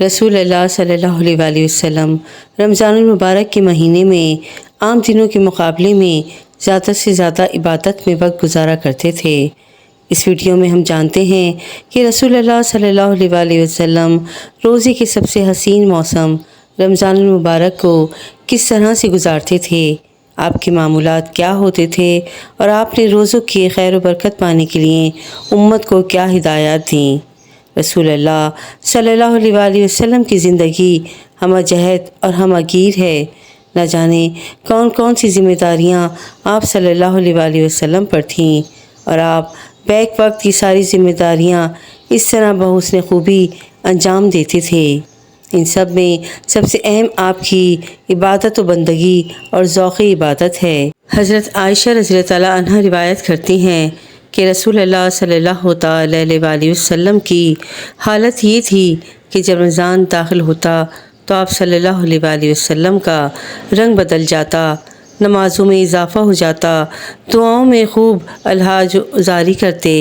رسول اللہ صلی اللہ علیہ وآلہ وسلم رمضان المبارک کے مہینے میں عام دنوں کے مقابلے میں زیادہ سے زیادہ عبادت میں وقت گزارا کرتے تھے۔ اس ویڈیو میں ہم جانتے ہیں کہ رسول اللہ صلی اللہ علیہ وآلہ وسلم روزے کے سب سے حسین موسم رمضان المبارک کو کس طرح سے گزارتے تھے، آپ کے معمولات کیا ہوتے تھے اور آپ نے روزوں کی خیر و برکت پانے کے لیے امت کو کیا ہدایات دیں۔ رسول اللہ صلی اللہ علیہ وآلہ وسلم کی زندگی ہمہ جہت اور ہمہ گیر ہے۔ نہ جانے کون کون سی ذمہ داریاں آپ صلی اللہ علیہ وآلہ وسلم پر تھیں، اور آپ بیک وقت کی ساری ذمہ داریاں اس طرح بحسن خوبی انجام دیتے تھے۔ ان سب میں سب سے اہم آپ کی عبادت و بندگی اور ذوق عبادت ہے۔ حضرت عائشہ رضی اللہ تعالیٰ عنہ روایت کرتی ہیں کہ رسول اللہ صلی اللہ علیہ وآلہ وسلم کی حالت یہ تھی کہ جب رمضان داخل ہوتا تو آپ صلی اللہ علیہ وآلہ وسلم کا رنگ بدل جاتا، نمازوں میں اضافہ ہو جاتا، دعاؤں میں خوب الحاج جاری کرتے،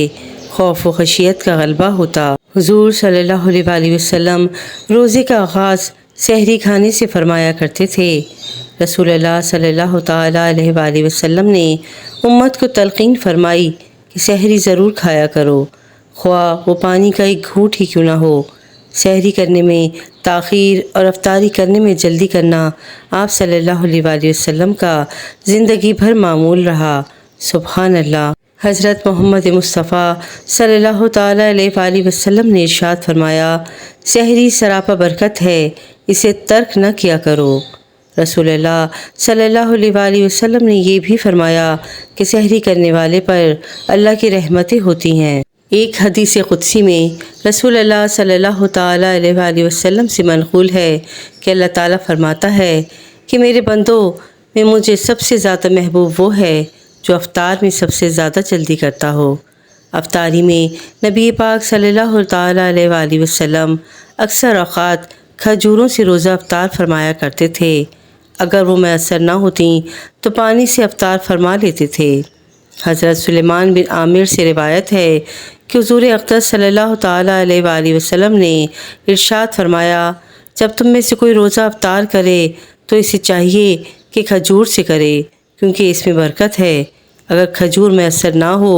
خوف و خشیت کا غلبہ ہوتا۔ حضور صلی اللہ علیہ وآلہ وسلم روزے کا آغاز سحری کھانے سے فرمایا کرتے تھے۔ رسول اللہ صلی اللہ علیہ وآلہ وسلم نے امت کو تلقین فرمائی کہ سحری ضرور کھایا کرو، خواہ وہ پانی کا ایک گھونٹ ہی کیوں نہ ہو۔ سحری کرنے میں تاخیر اور افطاری کرنے میں جلدی کرنا آپ صلی اللہ علیہ وآلہ وسلم کا زندگی بھر معمول رہا۔ سبحان اللہ۔ حضرت محمد مصطفیٰ صلی اللہ علیہ وآلہ وسلم نے ارشاد فرمایا، سحری سراپا برکت ہے، اسے ترک نہ کیا کرو۔ رسول اللہ صلی اللہ علیہ وآلہ وسلم نے یہ بھی فرمایا کہ سحری کرنے والے پر اللہ کی رحمتیں ہوتی ہیں۔ ایک حدیث قدسی میں رسول اللہ صلی اللہ علیہ وآلہ وسلم سے منقول ہے کہ اللہ تعالیٰ فرماتا ہے کہ میرے بندوں میں مجھے سب سے زیادہ محبوب وہ ہے جو افطار میں سب سے زیادہ جلدی کرتا ہو۔ افطاری میں نبی پاک صلی اللہ علیہ وآلہ وسلم اکثر اوقات کھجوروں سے روزہ افطار فرمایا کرتے تھے۔ اگر وہ میسر نہ ہوتیں تو پانی سے افطار فرما لیتے تھے۔ حضرت سلیمان بن عامر سے روایت ہے کہ حضور اقدس صلی اللہ علیہ وآلہ وسلم نے ارشاد فرمایا، جب تم میں سے کوئی روزہ افطار کرے تو اسے چاہیے کہ کھجور سے کرے، کیونکہ اس میں برکت ہے۔ اگر کھجور میسر نہ ہو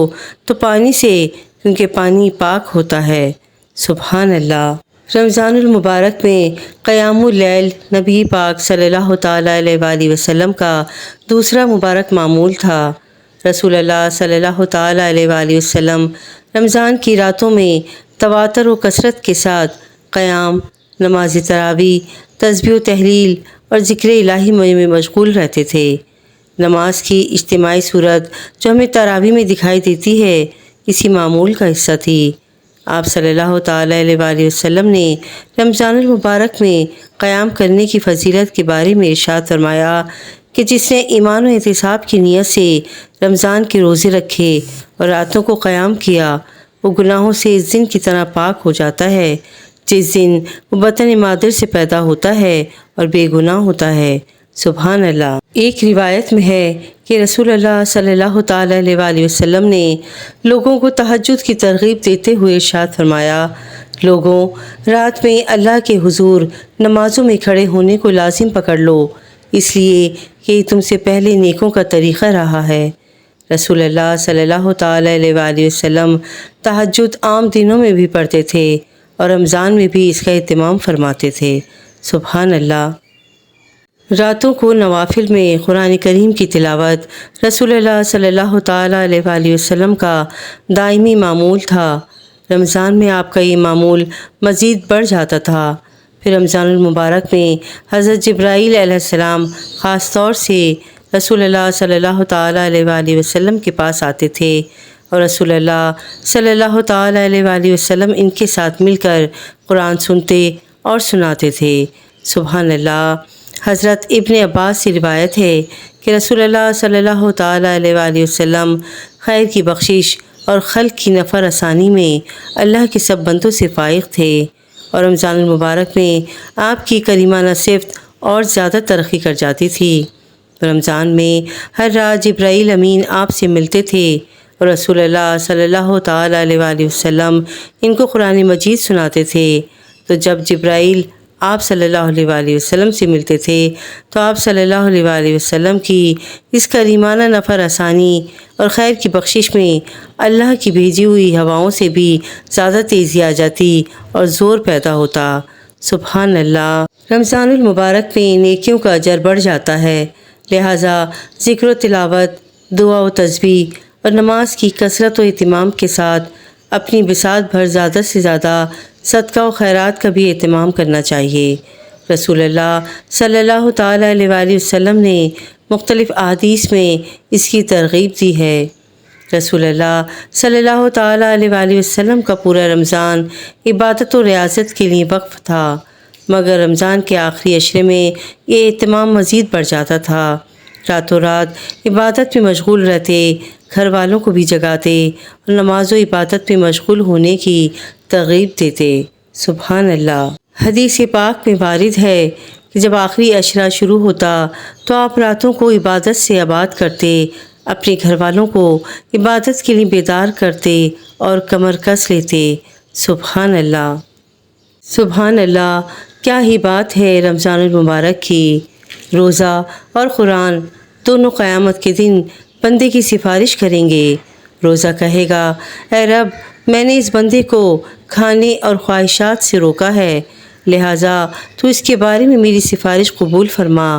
تو پانی سے، کیونکہ پانی پاک ہوتا ہے۔ سبحان اللہ۔ رمضان المبارک میں قیام اللیل نبی پاک صلی اللہ علیہ وآلہ وسلم کا دوسرا مبارک معمول تھا۔ رسول اللہ صلی اللہ علیہ وآلہ وسلم رمضان کی راتوں میں تواتر و کثرت کے ساتھ قیام، نماز تراویح، تسبیح و تحلیل اور ذکر الہی میں مشغول رہتے تھے۔ نماز کی اجتماعی صورت جو ہمیں تراویح میں دکھائی دیتی ہے، اسی معمول کا حصہ تھی۔ آپ صلی اللہ علیہ وآلہ وسلم نے رمضان المبارک میں قیام کرنے کی فضیلت کے بارے میں ارشاد فرمایا کہ جس نے ایمان و احتساب کی نیت سے رمضان کے روزے رکھے اور راتوں کو قیام کیا، وہ گناہوں سے اس دن کی طرح پاک ہو جاتا ہے جس دن وہ بطن مادر سے پیدا ہوتا ہے اور بے گناہ ہوتا ہے۔ سبحان اللہ۔ ایک روایت میں ہے کہ رسول اللہ صلی اللہ علیہ وآلہ وسلم نے لوگوں کو تہجد کی ترغیب دیتے ہوئے ارشاد فرمایا، لوگوں، رات میں اللہ کے حضور نمازوں میں کھڑے ہونے کو لازم پکڑ لو، اس لیے کہ یہ تم سے پہلے نیکوں کا طریقہ رہا ہے۔ رسول اللہ صلی اللہ علیہ وآلہ وسلم تہجد عام دنوں میں بھی پڑھتے تھے اور رمضان میں بھی اس کا اہتمام فرماتے تھے۔ سبحان اللہ۔ راتوں کو نوافل میں قرآن کریم کی تلاوت رسول اللہ صلی اللہ علیہ وآلہ وسلم کا دائمی معمول تھا۔ رمضان میں آپ کا یہ معمول مزید بڑھ جاتا تھا۔ پھر رمضان المبارک میں حضرت جبرائیل علیہ السلام خاص طور سے رسول اللہ صلی اللہ علیہ وآلہ وسلم کے پاس آتے تھے اور رسول اللہ صلی اللہ علیہ وآلہ وسلم ان کے ساتھ مل کر قرآن سنتے اور سناتے تھے۔ سبحان اللہ۔ حضرت ابن عباس سے روایت ہے کہ رسول اللہ صلی اللہ علیہ وآلہ وسلم خیر کی بخشش اور خلق کی نفع رسانی میں اللہ کے سب بندوں سے فائق تھے، اور رمضان المبارک میں آپ کی کریمانہ صفت اور زیادہ ترقی کر جاتی تھی۔ رمضان میں ہر رات جبرائیل امین آپ سے ملتے تھے اور رسول اللہ صلی اللہ علیہ وآلہ وسلم ان کو قرآن مجید سناتے تھے تو جب جبرائیل آپ صلی اللہ علیہ وآلہ وسلم سے ملتے تھے تو آپ صلی اللہ علیہ وآلہ وسلم کی اس کریمانہ نفع رسانی اور خیر کی بخشش میں اللہ کی بھیجی ہوئی ہواؤں سے بھی زیادہ تیزی آ جاتی اور زور پیدا ہوتا۔ سبحان اللہ۔ رمضان المبارک میں نیکیوں کا اجر بڑھ جاتا ہے، لہٰذا ذکر و تلاوت، دعا و تسبیح اور نماز کی کثرت و اہتمام کے ساتھ اپنی بساط بھر زیادہ سے زیادہ صدقہ و خیرات کا بھی اہتمام کرنا چاہیے۔ رسول اللہ صلی اللہ تعالیٰ علیہ وآلہ وسلم نے مختلف احادیث میں اس کی ترغیب دی ہے۔ رسول اللہ صلی اللہ تعالیٰ علیہ وآلہ وسلم کا پورا رمضان عبادت و ریاضت کے لیے وقف تھا، مگر رمضان کے آخری عشرے میں یہ اہتمام مزید بڑھ جاتا تھا۔ راتوں رات عبادت میں مشغول رہتے، گھر والوں کو بھی جگاتے اور نماز و عبادت میں مشغول ہونے کی ترغیب دیتے۔ سبحان اللہ۔ حدیث پاک میں وارد ہے کہ جب آخری عشرہ شروع ہوتا تو آپ راتوں کو عبادت سے آباد کرتے، اپنے گھر والوں کو عبادت کے لیے بیدار کرتے اور کمر کس لیتے۔ سبحان اللہ۔ سبحان اللہ۔ کیا ہی بات ہے رمضان المبارک کی۔ روزہ اور قرآن دونوں قیامت کے دن بندے کی سفارش کریں گے۔ روزہ کہے گا، اے رب، میں نے اس بندے کو کھانے اور خواہشات سے روکا ہے، لہٰذا تو اس کے بارے میں میری سفارش قبول فرما۔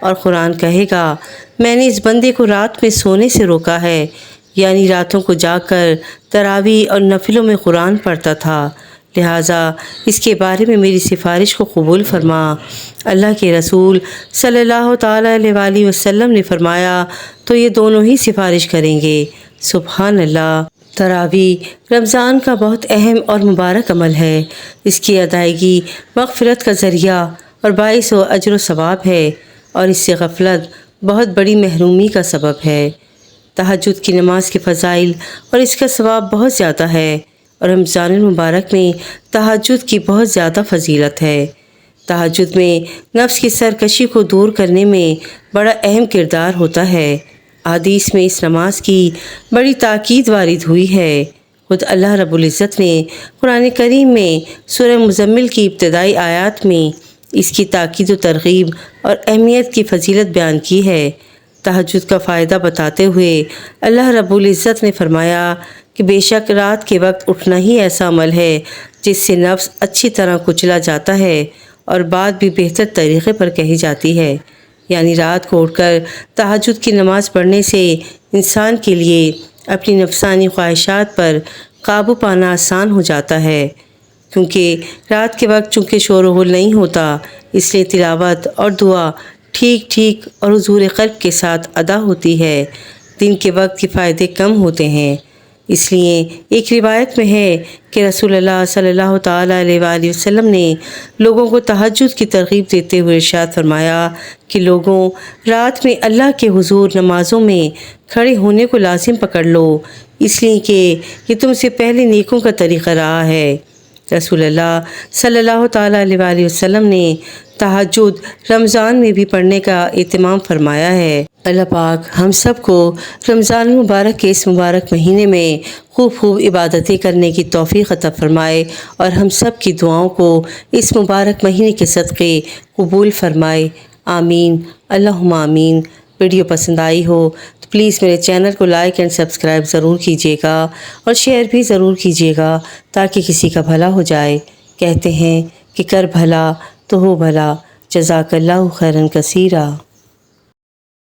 اور قرآن کہے گا، میں نے اس بندے کو رات میں سونے سے روکا ہے، یعنی راتوں کو جاگ کر تراویح اور نفلوں میں قرآن پڑھتا تھا، لہٰذا اس کے بارے میں میری سفارش کو قبول فرما۔ اللہ کے رسول صلی اللہ تعالیٰ علیہ وآلہ وسلم نے فرمایا تو یہ دونوں ہی سفارش کریں گے۔ سبحان اللہ۔ تراویح رمضان کا بہت اہم اور مبارک عمل ہے۔ اس کی ادائیگی مغفرت کا ذریعہ اور باعث و اجر و ثواب ہے، اور اس سے غفلت بہت بڑی محرومی کا سبب ہے۔ تہجد کی نماز کے فضائل اور اس کا ثواب بہت زیادہ ہے، اور رمضان المبارک میں تہجد کی بہت زیادہ فضیلت ہے۔ تہجد میں نفس کی سرکشی کو دور کرنے میں بڑا اہم کردار ہوتا ہے۔ احادیث میں اس نماز کی بڑی تاکید وارد ہوئی ہے۔ خود اللہ رب العزت نے قرآن کریم میں سورہ مزمل کی ابتدائی آیات میں اس کی تاکید و ترغیب اور اہمیت کی فضیلت بیان کی ہے۔ تہجد کا فائدہ بتاتے ہوئے اللہ رب العزت نے فرمایا کہ بے شک رات کے وقت اٹھنا ہی ایسا عمل ہے جس سے نفس اچھی طرح کچلا جاتا ہے اور بات بھی بہتر طریقے پر کہی جاتی ہے، یعنی رات کو اٹھ کر تہجد کی نماز پڑھنے سے انسان کے لیے اپنی نفسانی خواہشات پر قابو پانا آسان ہو جاتا ہے، کیونکہ رات کے وقت چونکہ شور و غل نہیں ہوتا، اس لیے تلاوت اور دعا ٹھیک ٹھیک اور حضور قلب کے ساتھ ادا ہوتی ہے۔ دن کے وقت کے فائدے کم ہوتے ہیں، اس لیے ایک روایت میں ہے کہ رسول اللہ صلی اللہ تعالیٰ علیہ وآلہ وسلم نے لوگوں کو تہجد کی ترغیب دیتے ہوئے ارشاد فرمایا کہ لوگوں، رات میں اللہ کے حضور نمازوں میں کھڑے ہونے کو لازم پکڑ لو، اس لیے کہ یہ تم سے پہلے نیکوں کا طریقہ رہا ہے۔ رسول اللہ صلی اللہ تعالیٰ علیہ وآلہ وسلم نے تہجد رمضان میں بھی پڑھنے کا اہتمام فرمایا ہے۔ اللہ پاک ہم سب کو رمضان المبارک کے اس مبارک مہینے میں خوب عبادتیں کرنے کی توفیق عطا فرمائے، اور ہم سب کی دعاؤں کو اس مبارک مہینے کے صدقے قبول فرمائے۔ آمین، اللہم آمین۔ ویڈیو پسند آئی ہو تو پلیز میرے چینل کو لائک اینڈ سبسکرائب ضرور کیجیے گا، اور شیئر بھی ضرور کیجیے گا تاکہ کسی کا بھلا ہو جائے۔ کہتے ہیں کہ کر بھلا تو ہو بھلا۔ جزاک اللہ خیرا کثیرا۔